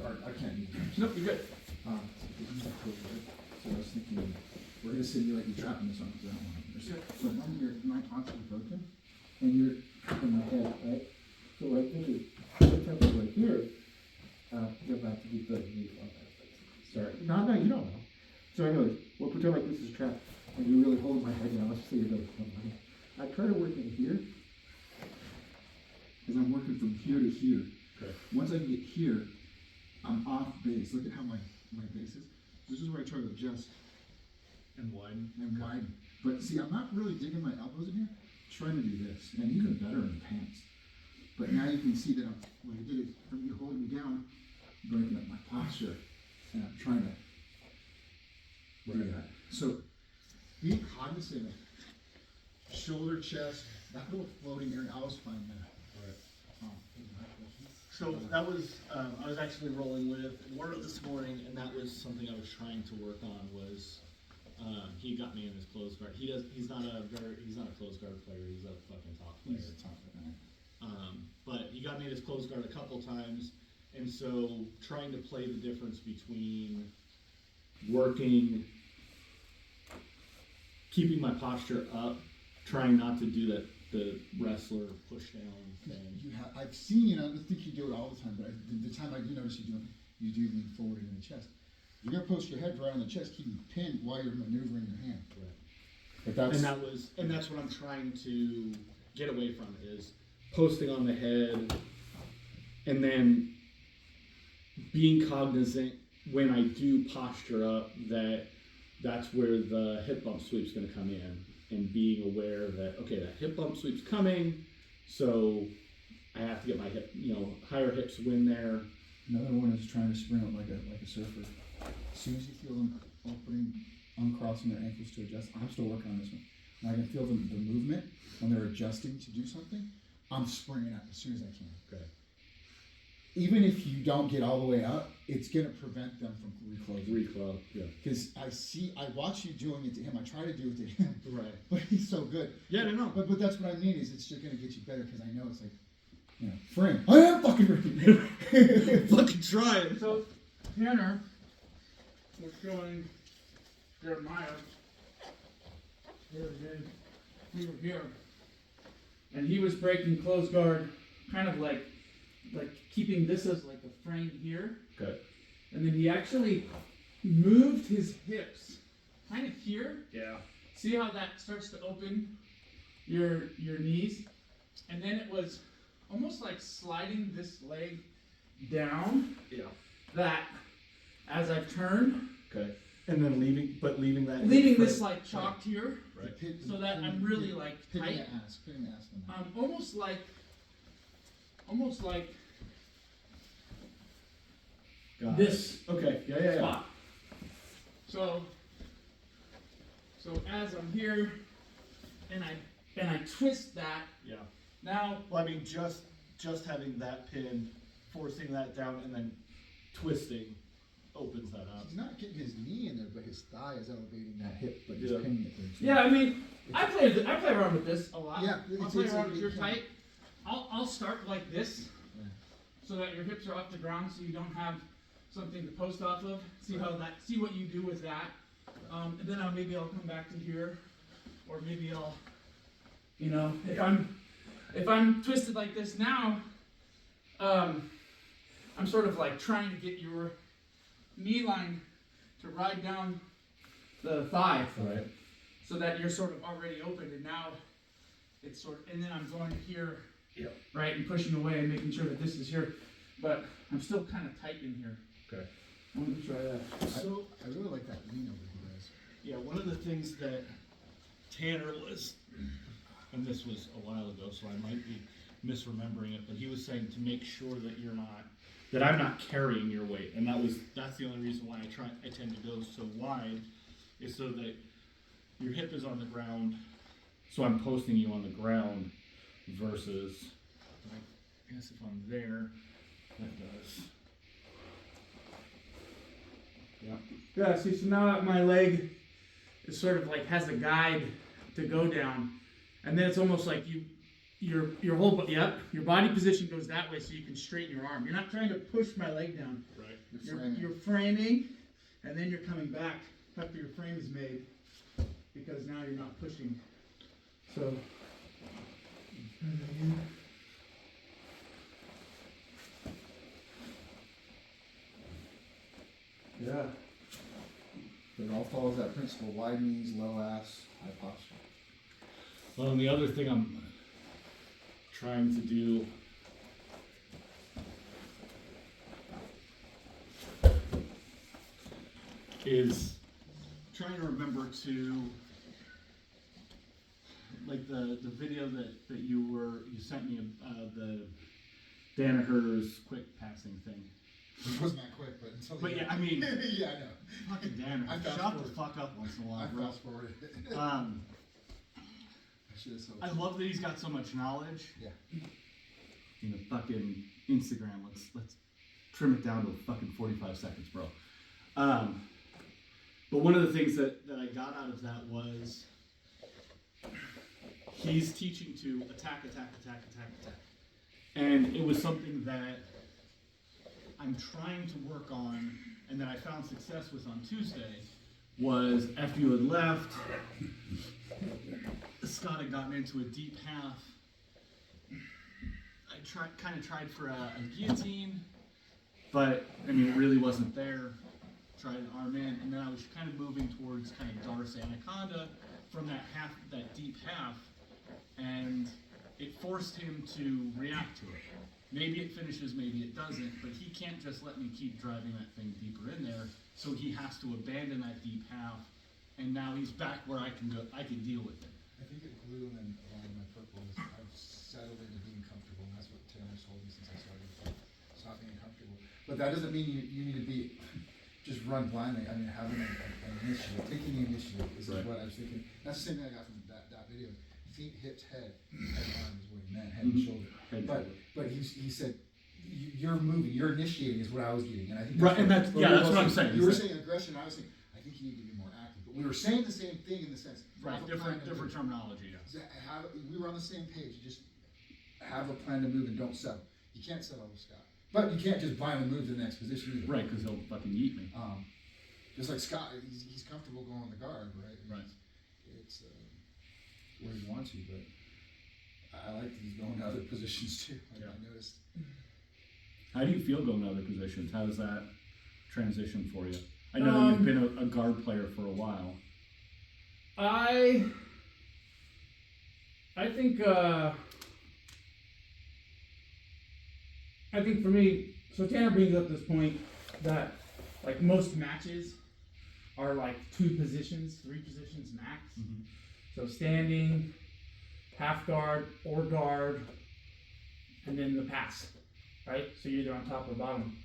sorry, I can't eat. Nope, you're good. So I was thinking, we're gonna simulate you trapping this on, because I don't want to. So now your my constantly broken, and you're in my head, right? So I think it's temple right here. You're about to be good. Sorry. No, you don't know. So anyways, we'll pretend like this is trapped, and you really hold my head down. Let's see it goes. I try to work in here, because I'm working from here to here. Okay. Once I get here, I'm off base. Look at how my base is. This is where I try to adjust And widen. and widen. But see, I'm not really digging my elbows in here. I'm trying to do this, and even better in the pants. But now you can see that what I did is, from you holding me down, breaking up my posture, and I'm trying to do that. So, being cognizant of shoulder, chest, that little floating area, I always find that. So that was, I was actually rolling with Warren this morning, and that was something I was trying to work on was, he got me in his close guard. He's not a close guard player, he's a fucking top player. He's a top player. But he got me in his close guard a couple times, and so trying to play the difference between working, keeping my posture up, trying not to do the wrestler push down thing. I've seen you, and I don't think you do it all the time, but the time I do notice you do lean forward in the chest. You're gonna post your head right on the chest, keep you pinned while you're maneuvering your hand. Right. But And that's what I'm trying to get away from is posting on the head, and then being cognizant when I do posture up that's where the hip bump sweep's going to come in, and being aware that okay, that hip bump sweep's coming, so I have to get my hip, higher hips win there. another one is trying to spring out like a surfer. As soon as you feel them uncrossing their ankles to adjust, I'm still working on this one. And I can feel the movement when they're adjusting to do something. I'm springing up as soon as I can. Okay. Even if you don't get all the way up, it's gonna prevent them from reclosing. Reclose, yeah. Because I watch you doing it to him. I try to do it to him, Right. but he's so good. Yeah, I know. But that's what I mean is it's just gonna get you better because I know it's like, frame. I am fucking ready. Fucking try it. So, Tanner was showing Jeremiah the other day. We were here, and he was breaking close guard, kind of like keeping this as like a frame here. Okay. And then he actually moved his hips kind of here. Yeah. See how that starts to open your knees? And then it was almost like sliding this leg down. Yeah. That as I've turned, Okay. And then leaving that. leaving this like chalked here, Right. so that I'm really like Pitting tight. the ass on that. Almost like Got this it. Okay. Yeah. spot. So as I'm here and I twist that, Yeah. now Well, I mean, just having that pin, forcing that down, and then twisting opens that up. He's not getting his knee in there, but his thigh is elevating that hip, but he's Yeah. pinning it there too. yeah, I mean, I play around with this a lot. Yeah, I'll play around with your tight. I'll start like this, Yeah. so that your hips are off the ground, so you don't have something to post off of. See what you do with that. And then maybe I'll come back to here, or maybe I'll, if I'm twisted like this now, I'm sort of like trying to get your knee line to ride down the thigh. Right. So that you're sort of already open, and now it's and then I'm going here, Yep. right, and pushing away and making sure that this is here, but I'm still kind of tight in here. Okay. I want to try that. So I really like that lean over here, guys. yeah, one of the things that Tanner was, and this was a while ago, so I might be misremembering it, but he was saying to make sure that I'm not carrying your weight, and that's the only reason why I tend to go so wide, is so that your hip is on the ground, so I'm posting you on the ground, versus, I guess if I'm there, that does. Yeah. Yeah, see, so now my leg is sort of like has a guide to go down, and then it's almost like your whole your body position goes that way so you can straighten your arm. You're not trying to push my leg down. Right. You're framing, and then you're coming back after your frame is made, because now you're not pushing. So. Yeah. But it all follows that principle: wide knees, low ass, high posture. Well, and the other thing I'm trying to do is trying to remember to, like the video that you sent me, the Danaher's quick passing thing. It wasn't that quick, but until. But yeah, I mean, yeah, I know. fucking Danaher, I fast shut the forward. fuck up once in a while, I bro. fast forwarded. I love that he's got so much knowledge. Yeah. You know, fucking Instagram. Let's trim it down to fucking 45 seconds, bro. But one of the things that I got out of that was he's teaching to attack. And it was something that I'm trying to work on and that I found success with on Tuesday was after you had left, Scott had gotten into a deep half. I kind of tried for a guillotine, but I mean, it really wasn't there. Tried an arm in, and then I was kind of moving towards kind of Doris Anaconda from that deep half, and it forced him to react to it. Maybe it finishes, maybe it doesn't, but he can't just let me keep driving that thing deeper in there, so he has to abandon that deep half, and now he's back where I can deal with it. I think the glue and then a lot of my purple is I've settled into being comfortable, and that's what Tanner's told me since I started. Stop being comfortable. But that doesn't mean you need to be just run blindly. I mean, having an initiative, taking the initiative is Right. what I was thinking. That's the same thing I got from that video. Feet, hips, head arm is what he meant, head and shoulder. Head and shoulder. But he said you're moving, you're initiating is what I was getting, and I think Right, and that's what yeah, we were that's what I'm both saying. You were is that- saying aggression, I was saying I think you need to be more active. But we were saying the same thing in the sense. right, have a plan different to terminology. Yes. we were on the same page. You just have a plan to move and don't settle. You can't settle with Scott, but you can't just blindly move to the next position either. Right, because he'll fucking eat me. Just like Scott, he's comfortable going on the guard, right? Right. It's where he wants you, but I like that he's going to other positions too. Yeah. I noticed. How do you feel going to other positions? How does that transition for you? I know you've been a guard player for a while. I think for me, so Tanner brings up this point that like most matches are like 2 positions, 3 positions max. Mm-hmm. So standing, half guard, or guard, and then the pass, right? So you're either on top or bottom.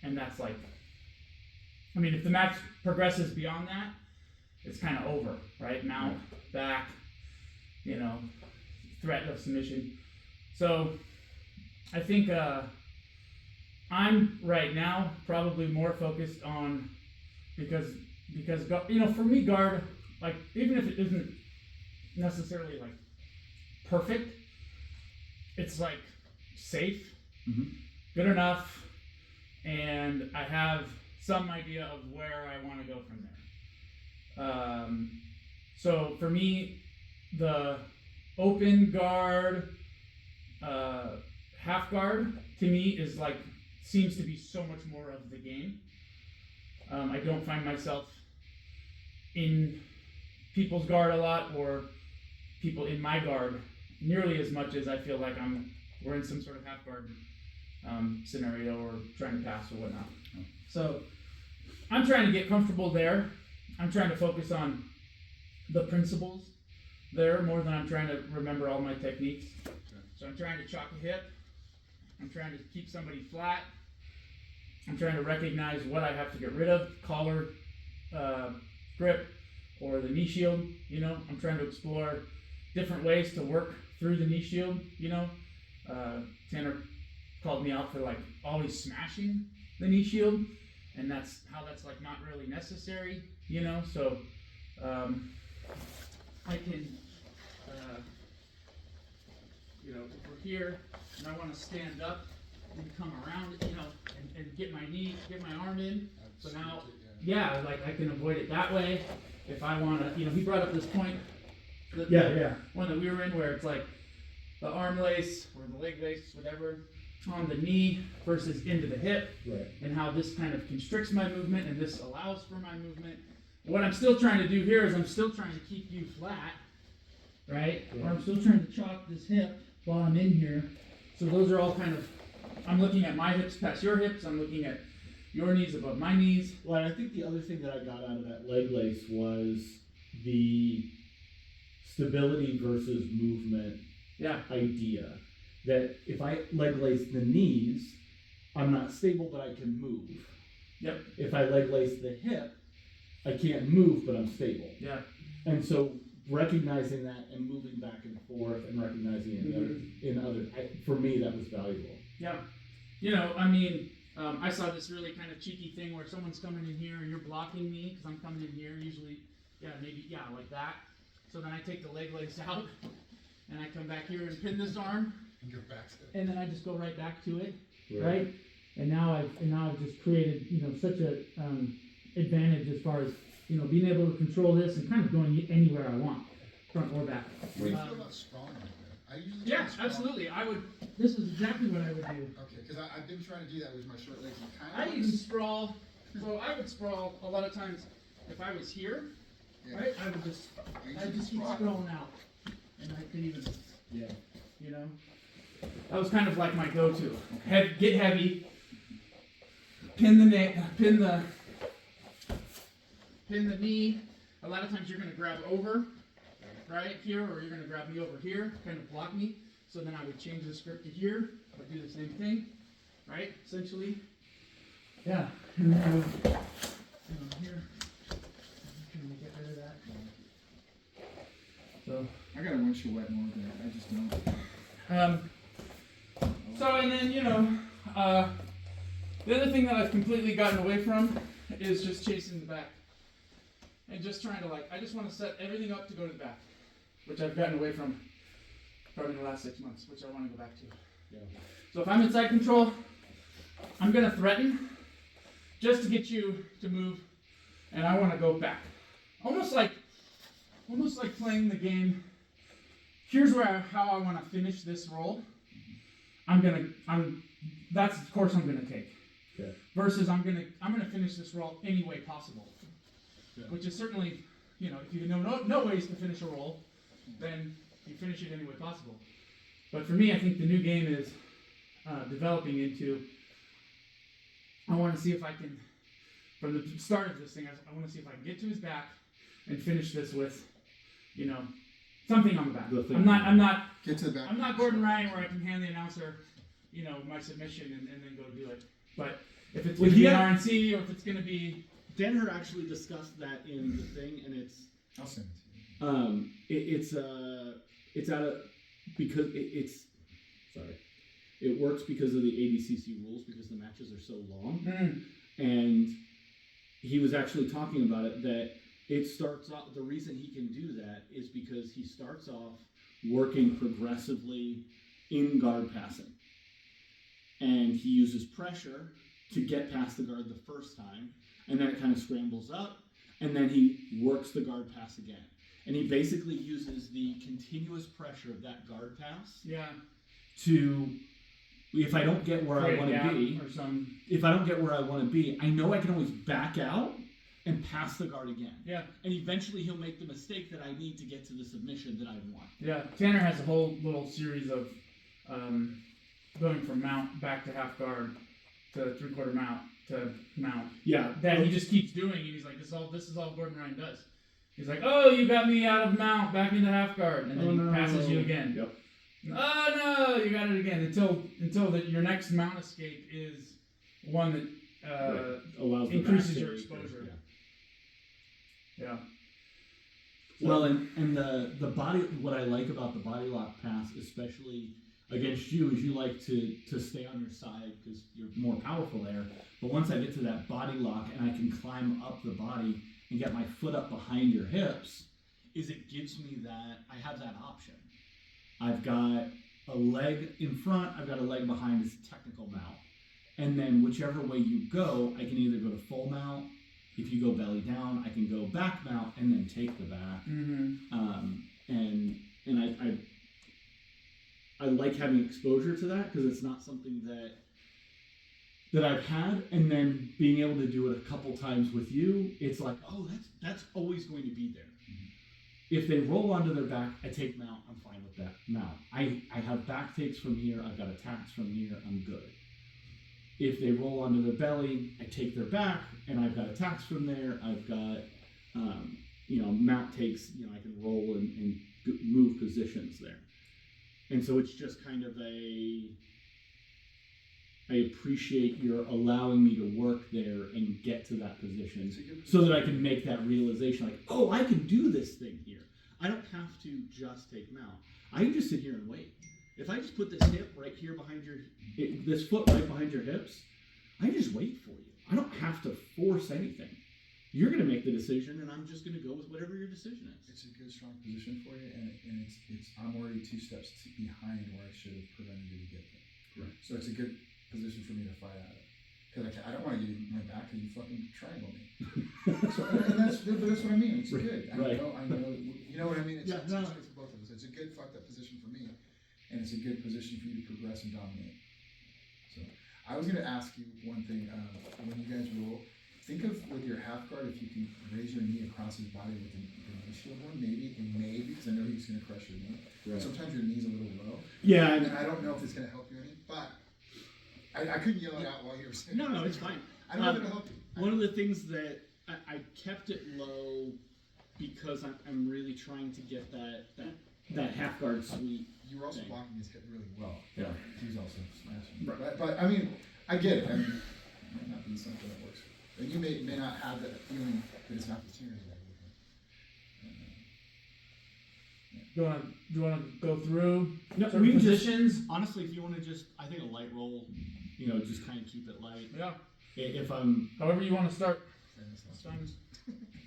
And that's like, I mean, if the match progresses beyond that, it's kind of over, right? Mount, back, threat of submission. So I think I'm right now probably more focused on, because for me, guard, like, even if it isn't necessarily like perfect, it's like safe, good enough, and I have some idea of where I want to go from there. So for me, the open guard, half guard, to me is like, seems to be so much more of the game. I don't find myself in people's guard a lot, or people in my guard nearly as much as I feel like we're in some sort of half guard scenario or trying to pass or whatnot. So I'm trying to get comfortable there. I'm trying to focus on the principles there more than I'm trying to remember all my techniques. So I'm trying to chalk a hip. I'm trying to keep somebody flat. I'm trying to recognize what I have to get rid of, collar, grip, or the knee shield. I'm trying to explore different ways to work through the knee shield. Tanner called me out for like always smashing the knee shield, and that's like not really necessary. So I can, if we're here and I want to stand up and come around, and get my arm in. So now, yeah, like I can avoid it that way. If I wanna, he brought up this point, Yeah. one that we were in where it's like the arm lace or the leg lace, whatever, on the knee versus into the hip, Right. and how this kind of constricts my movement and this allows for my movement. What I'm still trying to do here is I'm still trying to keep you flat, right? Or I'm still trying to chalk this hip while I'm in here. So those are all kind of, I'm looking at my hips past your hips, I'm looking at your knees above my knees. Well, I think the other thing that I got out of that leg lace was the stability versus movement Yeah, idea. That if I leg lace the knees, I'm not stable, but I can move. Yep. If I leg lace the hip, I can't move, but I'm stable. yeah, And so recognizing that and moving back and forth and recognizing it in other, for me, that was valuable. yeah. I saw this really kind of cheeky thing where someone's coming in here and you're blocking me because I'm coming in here, usually, like that. So then I take the leg lace out and I come back here and pin this arm, And get back to it. and then I just go right back to it, right? And now I've just created, such a advantage as far as, being able to control this and kind of going anywhere I want, front or back. What do you feel about strong like that? I usually Yeah, try strong. absolutely. This is exactly what I would do. Okay, because I've been trying to do that with my short legs and kind I of. even sprawl. So I would sprawl a lot of times if I was here, right? I'd just keep sprawling out, and I could even, That was kind of like my go-to. Get heavy. Pin the knee. A lot of times you're gonna grab over, right here, or you're gonna grab me over here, kind of block me. So then I would change the script to here, but do the same thing, right? Essentially. Yeah. And then I would, here. I'm trying to get rid of that. So. I got a windshield wet more than I just don't. So and then the other thing that I've completely gotten away from is just chasing the back. And just trying to I just want to set everything up to go to the back, which I've gotten away from probably in the last 6 months, which I want to go back to. Yeah. So if I'm inside control, I'm going to threaten just to get you to move, and I want to go back. Almost like playing the game. Here's how I want to finish this roll. That's the course I'm gonna take. Okay. Versus I'm gonna finish this roll any way possible. Yeah. Which is certainly, if you know no ways to finish a roll, then you finish it any way possible. But for me, I think the new game is developing into, I want to see if I can, from the start of this thing, I want to see if I can get to his back and finish this with, something on the back. I'm not Get to the back. I'm not Gordon Ryan where I can hand the announcer, my submission and then go do it. But if it's going to be an RNC or if it's going to be... Danaher actually discussed that in the thing, and I'll send it to you. it's out of, because it works because of the ADCC rules, because the matches are so long. And he was actually talking about it, that it starts off, the reason he can do that is because he starts off working progressively in guard passing. And he uses pressure to get past the guard the first time, and then it kind of scrambles up, and then he works the guard pass again. And he basically uses the continuous pressure of that guard pass to, if I don't get where I want to be, if I don't get where I want to be, I know I can always back out and pass the guard again. Yeah. And eventually he'll make the mistake that I need to get to the submission that I want. Yeah. Tanner has a whole little series of going from mount back to half guard to three-quarter mount to mount. Yeah. That he just keeps doing, and he's like, this is all Gordon Ryan does. He's like, oh, you got me out of mount back into half guard, and then he passes you again. Yep. Oh no, you got it again until your next mount escape is one that allows increases your exposure. Yeah. Well, and the body, what I like about the body lock pass, especially against you, is you like to stay on your side because you're more powerful there. But once I get to that body lock and I can climb up the body and get my foot up behind your hips, is it gives me that, I have that option. I've got a leg in front, I've got a leg behind as a technical mount. And then whichever way you go, I can either go to full mount. If you go belly down, I can go back mount and then take the back. And I like having exposure to that because it's not something that I've had, and then being able to do it a couple times with you, it's like, oh, that's always going to be there. If they roll onto their back, I take mount, I'm fine with that mount. I have back takes from here, I've got attacks from here, I'm good. If they roll onto their belly, I take their back, and I've got attacks from there, I've got, mount takes, I can roll and move positions there. And so it's just kind of I appreciate your allowing me to work there and get to that position so that I can make that realization like, oh, I can do this thing here. I don't have to just take mount. I can just sit here and wait. If I just put this hip right here behind this foot right behind your hips, I can just wait for you. I don't have to force anything. You're going to make the decision, and I'm just going to go with whatever your decision is. It's a good, strong position for you, and I'm already 2 steps behind where I should have prevented you to get there. Right. So it's a good position for me to fight out of. Because I don't want to get in my back because you fucking triangle me. But that's what I mean. It's good. Right. I know. You know what I mean? It's Yeah, good for both of us. It's a good fucked up position for me, and it's a good position for you to progress and dominate. So I was going to ask you one thing. When you guys roll, think of with your half guard if you can raise your knee across his body with the knee shield one, maybe, because I know he's going to crush your knee. Right. Sometimes your knee's a little low. Yeah. And I don't know if it's going to help you any, but I couldn't yell it out while you were saying it. No, it's fine. I don't know if it'll help you. One of the things that I kept it low because I'm really trying to get that half guard sweep. You were also thing. blocking his hip really well. Yeah. He's also smashing. Right. But I mean, I get it. I mean, it might not be something that works. And you may not have that feeling that it's an opportunity that Do you want to go through we can positions? Honestly, if you want to just, I think a light roll, just kind of keep it light. Yeah. If I'm, However you want to start. Famous last Sounds-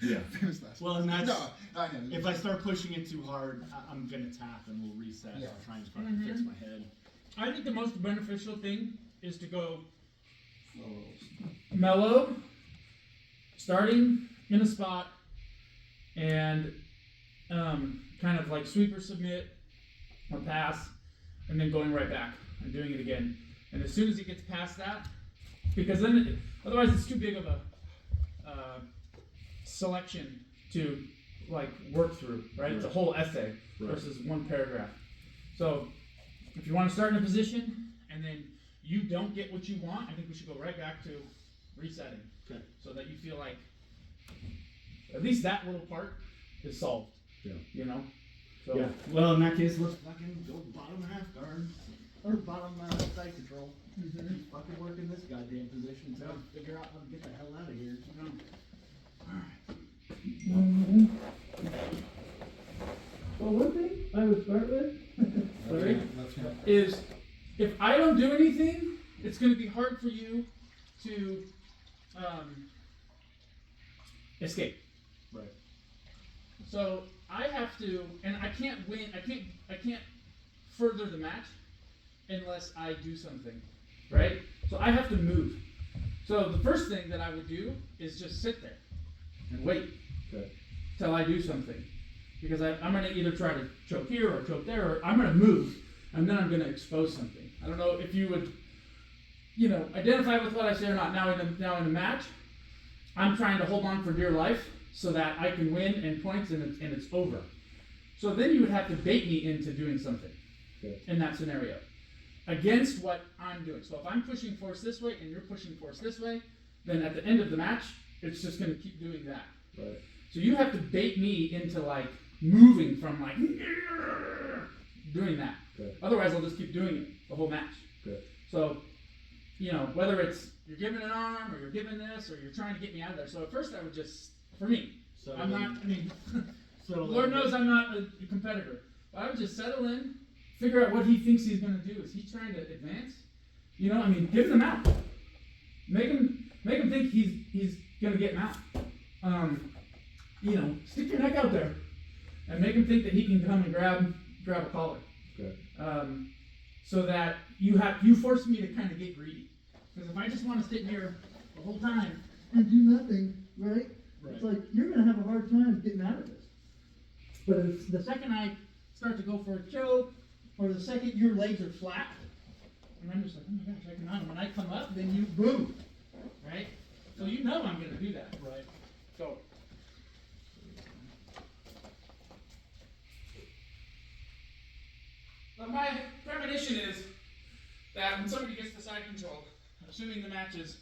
yeah. Famous last Well, and that's, No, I know. if I start pushing it too hard, I'm gonna tap and we'll reset. Yeah. I'll try and fucking fix my head. I think the most beneficial thing is to go Flows. mellow, starting in a spot, and kind of like sweep or submit or pass, and then going right back and doing it again. And as soon as he gets past that, because then otherwise it's too big of a selection to like work through, right? It's a whole essay versus one paragraph. So if you want to start in a position and then you don't get what you want, I think we should go right back to resetting. Okay. So that you feel like at least that little part is solved. Yeah. So Yeah. Well, in that case, let's fucking go bottom half guard or bottom side control. Keep fucking working this goddamn position until I figure out how to get the hell out of here. Well, one thing I would start with, Larry, Left hand. is if I don't do anything, it's going to be hard for you to escape. Right. So I have to, and I can't win. I can't further the match unless I do something, right? So I have to move. So the first thing that I would do is just sit there and wait till I do something, because I'm going to either try to choke here or choke there, or I'm going to move, and then I'm going to expose something. I don't know if you would, identify with what I say or not. Now in a match, I'm trying to hold on for dear life so that I can win and points and it's over. So then you would have to bait me into doing something in that scenario against what I'm doing. So if I'm pushing force this way and you're pushing force this way, then at the end of the match, it's just going to keep doing that. Right. So you have to bait me into like moving from like doing that. Okay. Otherwise, I'll just keep doing it the whole match. Okay. So, whether it's you're giving an arm or you're giving this or you're trying to get me out of there. So at first, I would just, for me, I'm not. I mean, Lord knows I'm not a competitor. But I would just settle in, figure out what he thinks he's going to do. Is he trying to advance? Give him out. Make him think he's going to get him out. Stick your neck out there and make him think that he can come and grab a collar. Okay. so that you force me to kind of get greedy. Because if I just want to sit here the whole time and do nothing, right? Right. It's like you're gonna have a hard time getting out of this. But if the second I start to go for a choke, or the second your legs are flat, and I'm just like, oh my gosh, I cannot. And when I come up, then you boom, right? So you know I'm gonna do that, Right. so. But my premonition is that when somebody gets the side control, assuming the match is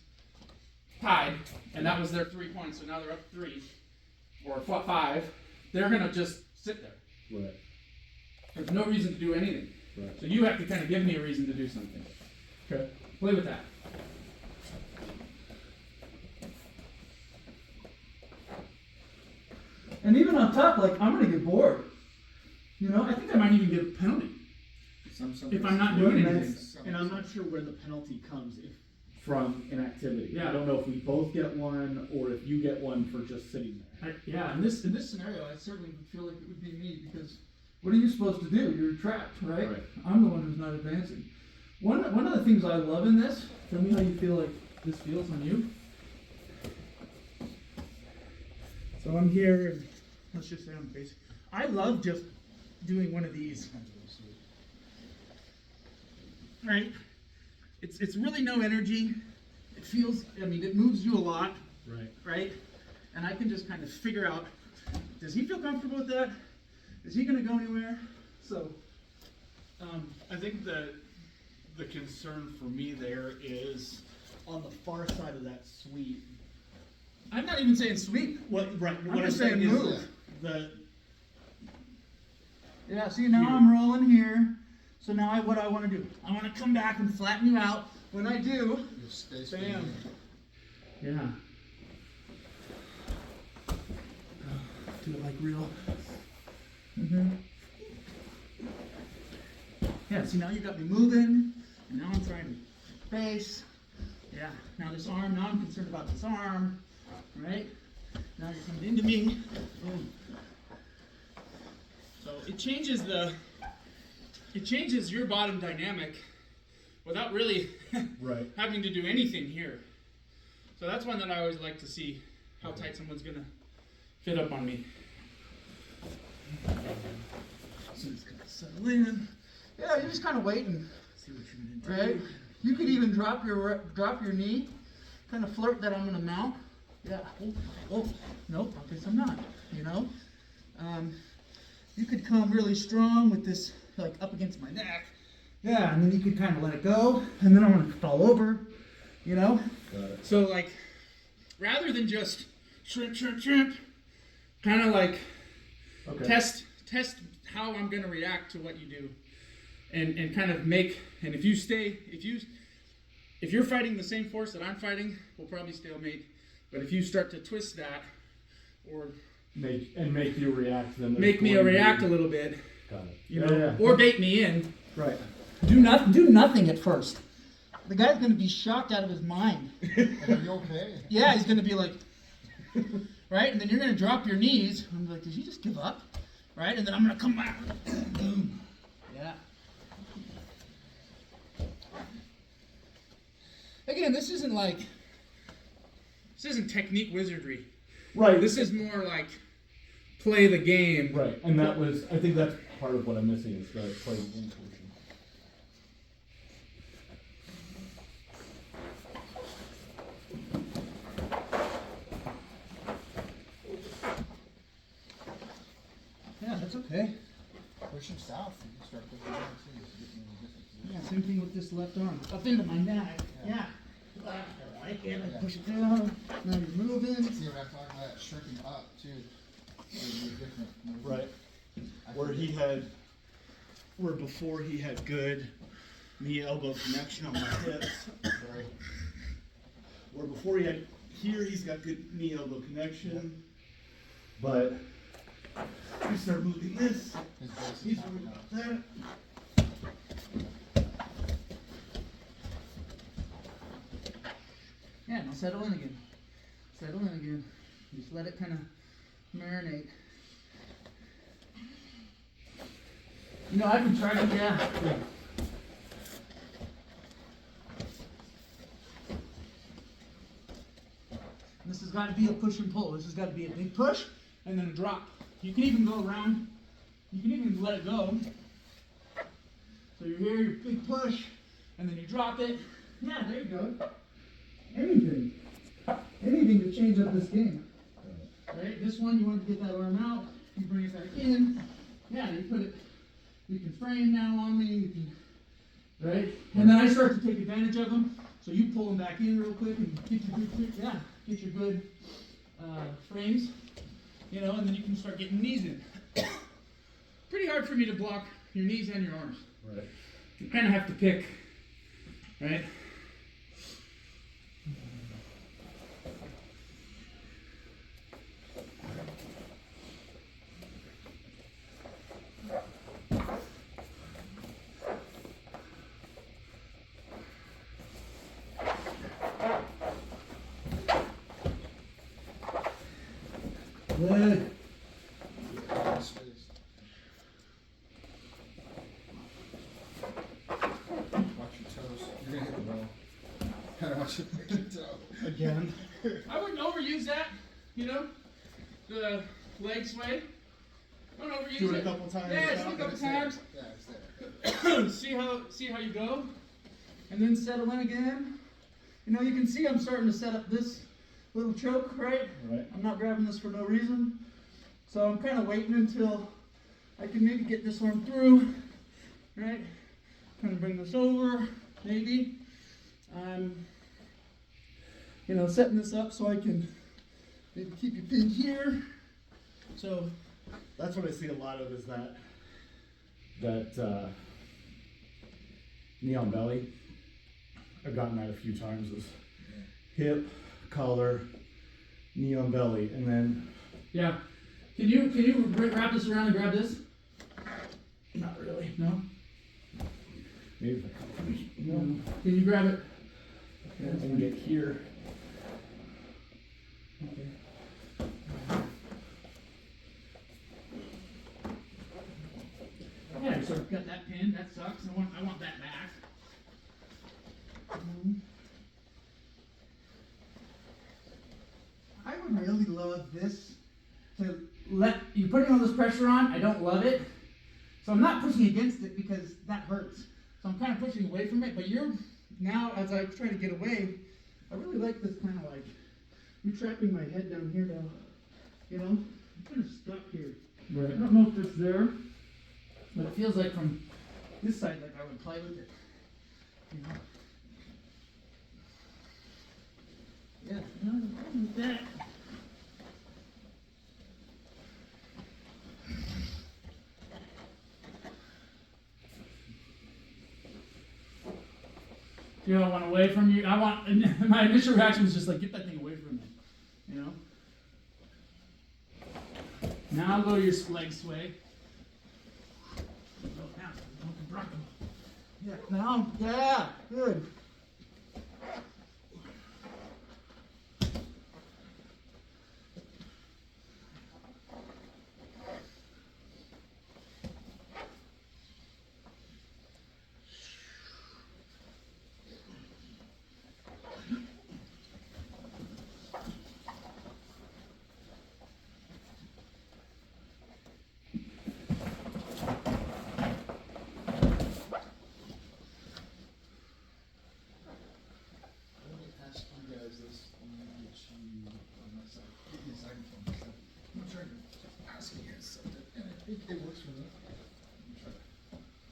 tied, and that was their 3 points, so now they're up 3 or 5, they're gonna just sit there. Right. There's no reason to do anything. Right. So you have to kind of give me a reason to do something. Okay. Play with that. And even on top, like, I'm gonna get bored. You know, I think I might even get a penalty if I'm not doing anything. And I'm not sure where the penalty comes from inactivity. Yeah. I don't know if we both get one or if you get one for just sitting there. Yeah, in this scenario, I certainly would feel like it would be me, because what are you supposed to do? You're trapped, right? Right. I'm the one who's not advancing. One of the things I love in this, tell me how you feel like this feels on you. So I'm here, and let's just say I'm basic. I love just doing one of these. Right? It's really no energy. It feels, I mean, it moves you a lot, Right. right? And I can just kind of figure out, does he feel comfortable with that? Is he gonna go anywhere? So, I think the concern for me there is on the far side of that sweep. I'm not even saying sweep. What I'm I'm just saying saying is move. the Yeah, see, now I'm rolling here. So now what I want to do, I want to come back and flatten you out. When I do, bam. Yeah. Do it like real. Yeah, see, now you got me moving, and now I'm trying to base. Yeah, now this arm, now I'm concerned about this arm, right? Now you're coming into me. Boom. So it changes your bottom dynamic without really Right. having to do anything here. So that's one that I always like to see how tight someone's gonna fit up on me. So it's gonna settle in. Yeah, you're just kind of waiting. See what you're gonna do. Right? You could even drop your knee, kind of flirt that I'm gonna mount. Yeah. Oh, nope. I guess I'm not. You know. You could come really strong with this, like up against my neck. Yeah, and then you could kind of let it go, and then I'm gonna fall over. You know. Got it. So like, rather than just shrimp, kind of like Okay. test how I'm gonna react to what you do, and kind of make. And if you're fighting the same force that I'm fighting, we'll probably stalemate. But if you start to twist that, or Make you react, then make me react a little bit, Got it. you know, or bait me in, Right. do nothing at first. The guy's gonna be shocked out of his mind. Are you okay? Yeah, he's gonna be like, right, and then you're gonna drop your knees. I'm like, did he just give up? Right, and then I'm gonna come back. Boom. Yeah. Again, this isn't technique wizardry. Right. This is more like play the game. Right. And I think that's part of what I'm missing is the play the game portion. Yeah, that's okay. Push him south and you start pushing down too. It's getting any different. Yeah, same thing with this left arm. Up into my neck. Yeah. I like it. I push it down. Now you're moving. See what I'm talking about? Shrinking up too. It would be a different movement. right I where forget. before he had good knee elbow connection on my hips. Right. Where before he's got good knee elbow connection, but we start moving this. His base is He's not moving enough. that. Yeah, now settle in again. Settle in again. Just let it kind of marinate. You know, I've been trying, yeah. has got to be a push and pull. This has got to be a big push and then a drop. You can even go around. You can even let it go. So you're here, your big push, and then you drop it. Yeah, there you go. Anything. Anything to change up this game. Right? This one, you want to get that arm out. You bring it back in. Yeah, you put it. You can frame now on me. You can, right? And then I start to take advantage of them. So you pull them back in real quick and get your good, get your good frames. You know, and then you can start getting knees in. Pretty hard for me to block your knees and your arms. Right. You kind of have to pick, right? Good. Watch your toes. You're gonna hit the ball. Gotta watch your toe. Again. I wouldn't overuse that, you know? The leg sway. I wouldn't overuse Do it it. a couple times. Yeah, just a couple times. Yeah, it's there. see how you go. And then settle in again. You know, you can see I'm starting to set up this little choke, right? Right. I'm not grabbing this for no reason. So I'm kind of waiting until I can maybe get this arm through, right? Kind of bring this over, maybe. I'm, you know, setting this up so I can maybe keep you pinned here. So That's what I see a lot of is that. Knee on belly. I've gotten that a few times. Is hip, collar, knee on belly, and then yeah, can you wrap this around and grab this? Not really, no. maybe if I come from here, No. Can you grab it? and get here. Okay. Yeah, so I've got that pin. That sucks. I want that back. I would really love this to let you putting all this pressure on. I don't love it, so I'm not pushing against it because that hurts. So I'm kind of pushing away from it. But you're now, as I try to get away, I really like this kind of like you're trapping my head down here now. You know, I'm kind of stuck here. Right. I don't know if it's there, but it feels like from this side, like I would play with it. You know. Yeah, no problem with that. You know, I want away from you. My initial reaction was just like, get that thing away from me. You know? Now go your leg sway. Go now. Yeah, now. Yeah, good. Let me ask you guys this, and then get you on that side. Give me a second for me. I'm trying to ask you guys something, and I think it works for me. Let me try to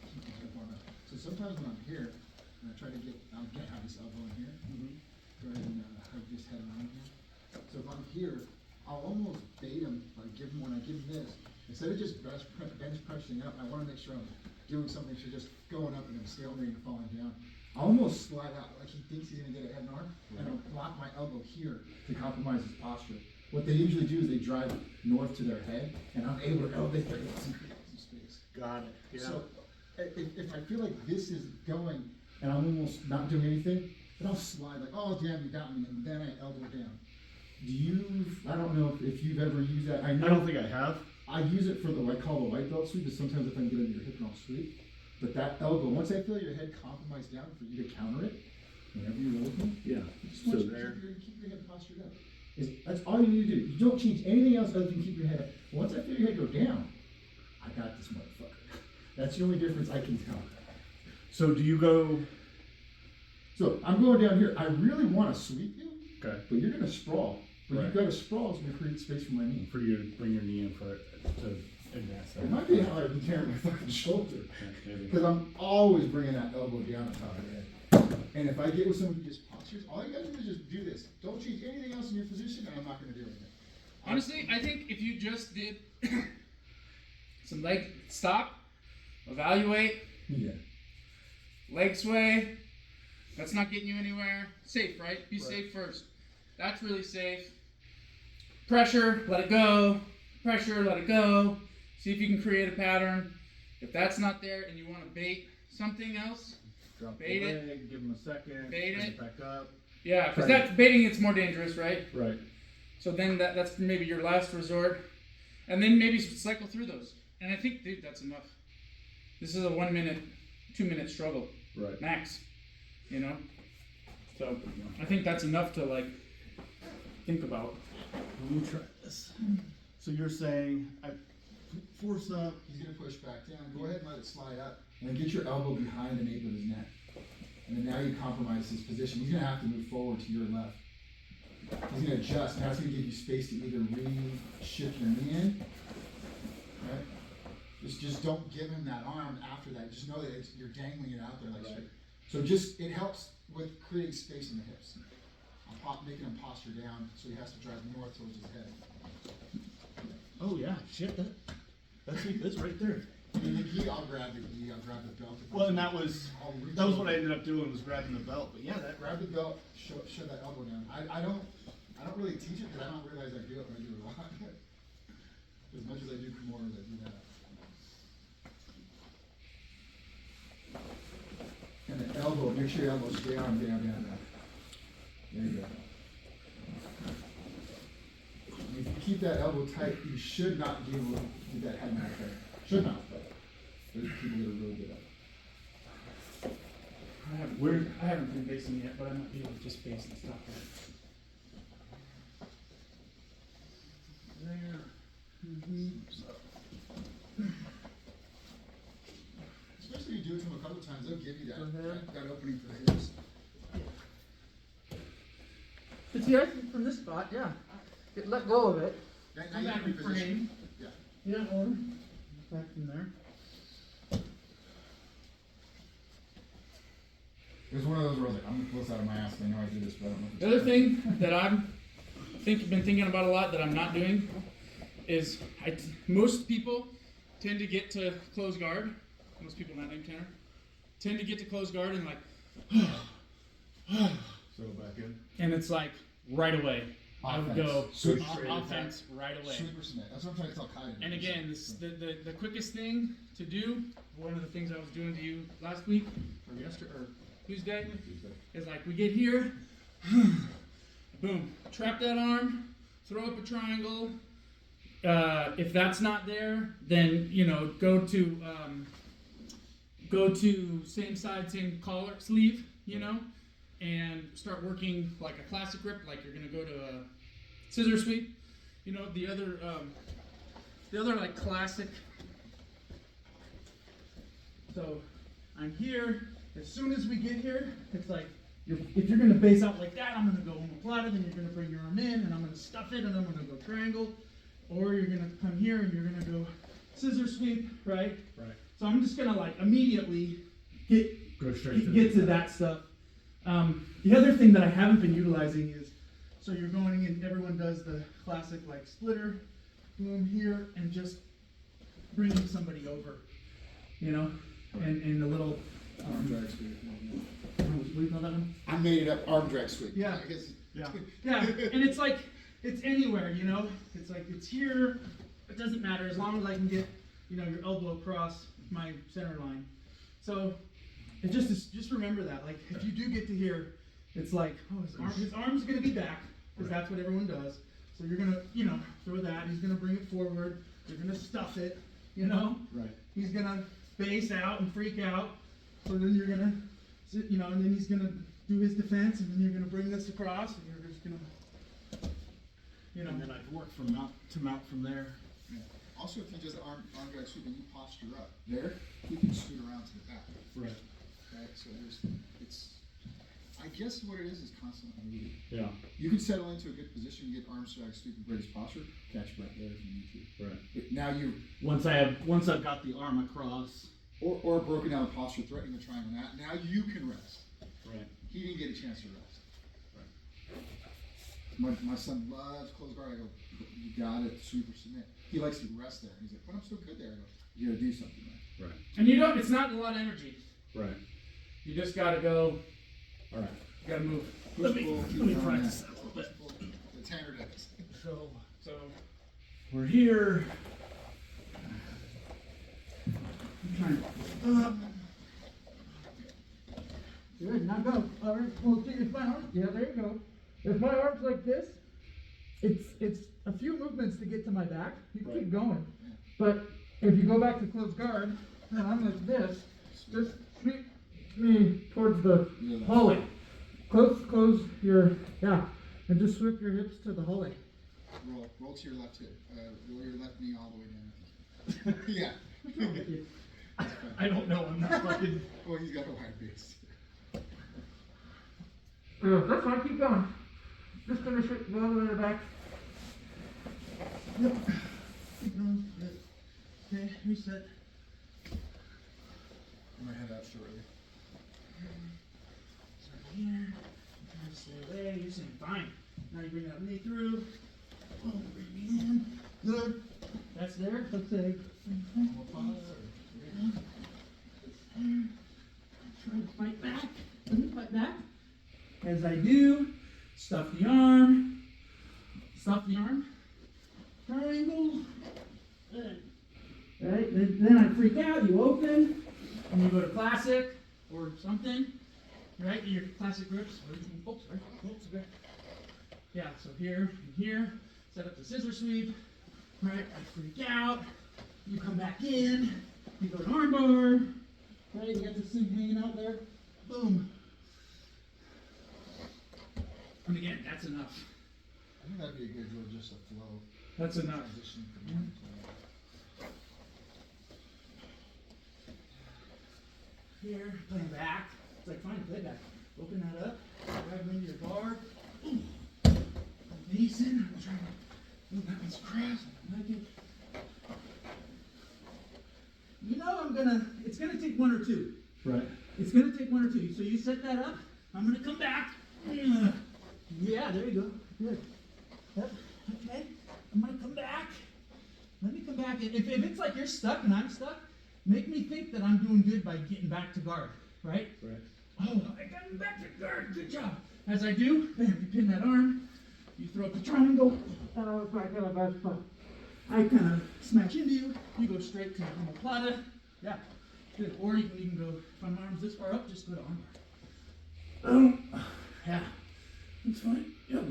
keep this up on that. So sometimes when I'm here, and I try to get, have this elbow in here, and I just had it on here. So if I'm here, I'll almost bait him, like when I give him this, instead of just bench pressing up, I wanna make sure I'm doing something, so just going up and then stalemating and falling down. I almost slide out, like he thinks he's gonna get a head and arm, and I'll block my elbow here to compromise his posture. What they usually do is they drive north to their head, and I'm able to elevate their hips and create some space. Got it. Yeah. So, if I feel like this is going, and I'm almost not doing anything, then I'll slide like, oh damn, you got me, and then I elbow down. I don't know if you've ever used that. I know. I don't think I have. I use it for what I call the white belt sweep, because sometimes if I can get into your hip and I'll sweep. But that elbow, once I feel your head compromised down for you to counter it, whenever you're looking, Yeah. just So want you to there. keep your head postured up. That's all you need to do. You don't change anything else other than keep your head up. Once I feel your head go down, I got this motherfucker. That's the only difference I can tell. So do you go? So I'm going down here. I really want to sweep you, Okay. but you're gonna sprawl. But Right. you've got to sprawl so to create space for my knee. For you to bring your knee in for it to advance that. It might be how I've been tearing my fucking shoulder. Yeah, maybe. Because I'm always bringing that elbow down on top of the head. And if I get with someone who just postures, all you gotta do is just do this. Don't change anything else in your position, and I'm not gonna do anything. Honestly, I think if you just did some leg stop, evaluate, Yeah. leg sway, that's not getting you anywhere. Safe, right? Be Right. safe first. That's really safe. Pressure, let it go. Pressure, let it go. See if you can create a pattern. If that's not there and you want to bait something else, Drop the Bait it. leg, give him a second, Bait bring it. back up. yeah, because Right. that's baiting. It's more dangerous, right? Right. So then that's maybe your last resort, and then maybe cycle through those. And I think, dude, that's enough. This is a 1 minute, 2 minute struggle Right. max. You know. So I think that's enough to like think about. Let me try this. So you're saying I force up. He's gonna push back down. Go ahead and let it slide up. And then get your elbow behind the nape of his neck. And then now you compromise his position. He's gonna have to move forward to your left. He's gonna adjust. Now it's gonna give you space to either shift your knee in. Right? Just don't give him that arm after that. Just know that you're dangling it out there like Right. straight. So just, it helps with creating space in the hips. I'm making him posture down so he has to drive north towards his head. Oh yeah, shit. That's right there. And the gi, I'll grab the gi, I'll grab the belt. if I Well, and can. that was I'll reach what over. I ended up doing was grabbing the belt. But yeah, that Grab the belt, show that elbow down. I don't really teach it because I don't realize I do it, but I do it a lot. As much as I do Kimoras, I do that. And the elbow, make sure your elbow's down. There you go. And if you keep that elbow tight, you should not be able to get that head back there. Should not, but there's people that are really good at it. I haven't been basing yet, but I might be able to just base and stop that. There. Especially if you do it to them a couple times, they'll give you Go ahead. that opening for the hips. But see, I think from this spot, yeah. Let go of it. Now Come you back can and reposition. frame. Yeah. Yeah, or back from there. It was one of those where I was like, I'm gonna pull this out of my ass, and I know I do this, but I don't know. The other thing that I've been thinking about a lot that I'm not doing is most people tend to get to close guard. Most people not named Tanner tend to get to close guard and like, settle back in. and it's like right away. I would go Sweep. offense right away. Sweeper cement. That's what I'm trying to tell Kai. And again, the quickest thing to do, one of the things I was doing to you last week or yesterday or Tuesday, is like we get here, boom, trap that arm, throw up a triangle. If that's not there, then go to same side, same collar, sleeve, and start working like a classic grip, like you're gonna go to a scissor sweep. The other like classic. So I'm here. As soon as we get here, it's like if you're gonna base out like that, I'm gonna go omoplata, then you're gonna bring your arm in, and I'm gonna stuff it, and I'm gonna go triangle, or you're gonna come here and you're gonna go scissor sweep, right? Right. So I'm just gonna like immediately Go straight to get to that stuff. The other thing that I haven't been utilizing is, so you're going in, everyone does the classic like splitter, boom here, and just bringing somebody over, and the little, Arm drag sweep. what do you call that one? I made it up. Arm drag sweep. Yeah. I guess. Yeah. Yeah, and it's like, it's anywhere, it's like, it's here, it doesn't matter, as long as I can get, your elbow across my center line. So, it just remember that, like, if you do get to here, it's like, oh, his arm's gonna be back, because that's what everyone does. So you're gonna, throw that, he's gonna bring it forward, you're gonna stuff it, Right. he's gonna base out and freak out, so then you're gonna, and then he's gonna do his defense, and then you're gonna bring this across, and you're just gonna you know. And then I'd work from mount to mount from there. Yeah. Also, if you just arm drag sweep and you posture up there, you can scoot around to the back. Right. Right? So I guess what it is constantly moving. Yeah. You can settle into a good position, get arm drag sweep and greatest posture, catch breath there if you need to. Right. But now you, Once I've got the arm across. or broken down posture, threatening the triangle. Now you can rest. Right. He didn't get a chance to rest. My son loves closed guard. I go, you got it, sweep or submit. He likes to rest there. He's like, but I'm so good there. I go, you gotta do something, man. Right. And you don't, it's not a lot of energy. Right. You just gotta go, All right. you gotta move. Push, pull, keep going, practice yeah. that a little bit. Push, pull. The Tanner does. So, We're here. Good, now go. All right, well, if my arm, yeah, there you go. If my arm's like this, it's a few movements to get to my back. You can keep going. But if you go back to close guard, and I'm like this, just sweep me towards the hallway. Close your, yeah, and just sweep your hips to the hallway. Roll to your left hip. Roll your left knee all the way down. Yeah. I don't know. I'm not fucking. Well, he's got a wide base. Yeah, that's fine, keep going. Just finish it, go all the way to the back. Yep. Keep going. Good. Okay, reset. I'm gonna head out shortly. start here, try to stay away, you're saying fine. Now you bring that knee through, oh, bring me in, good. That's there, let's say. Try to fight back, let me fight back. As I do, stuff the arm, triangle, good. Right, then I freak out, you open, and you go to classic, or something, right, your classic grips, oops, sorry, oops, okay. Yeah, so here, and here, set up the scissor sweep, right, I freak out, you come back in, you go to arm bar, right, you got this thing hanging out there, boom. And again, that's enough. I think that'd be a good drill, just a flow. That's enough. Transition from one to Here, playing back. It's like, fine, play back. Open that up, grab into your bar. Boom. Decent. I'm trying to move that one's across. I like it. You know it's gonna take one or two. Right. It's gonna take one or two. So you set that up, I'm gonna come back. Yeah, there you go. Good. Yep. Okay. I'm gonna come back. Let me come back. If it's like you're stuck and I'm stuck, make me think that I'm doing good by getting back to guard, right? Right. Oh, I got him back to guard. Good job. As I do, bam, you pin that arm. You throw up the triangle. If I got a bad spot. I kind of smash into you. You go straight to omoplata. Yeah. Good. Or you can even go, if my arm's this far up, just go to arm bar. Yeah. That's fine. Yep.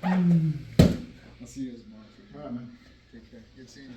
I'll see you tomorrow. All right, man. Take care. Good seeing you.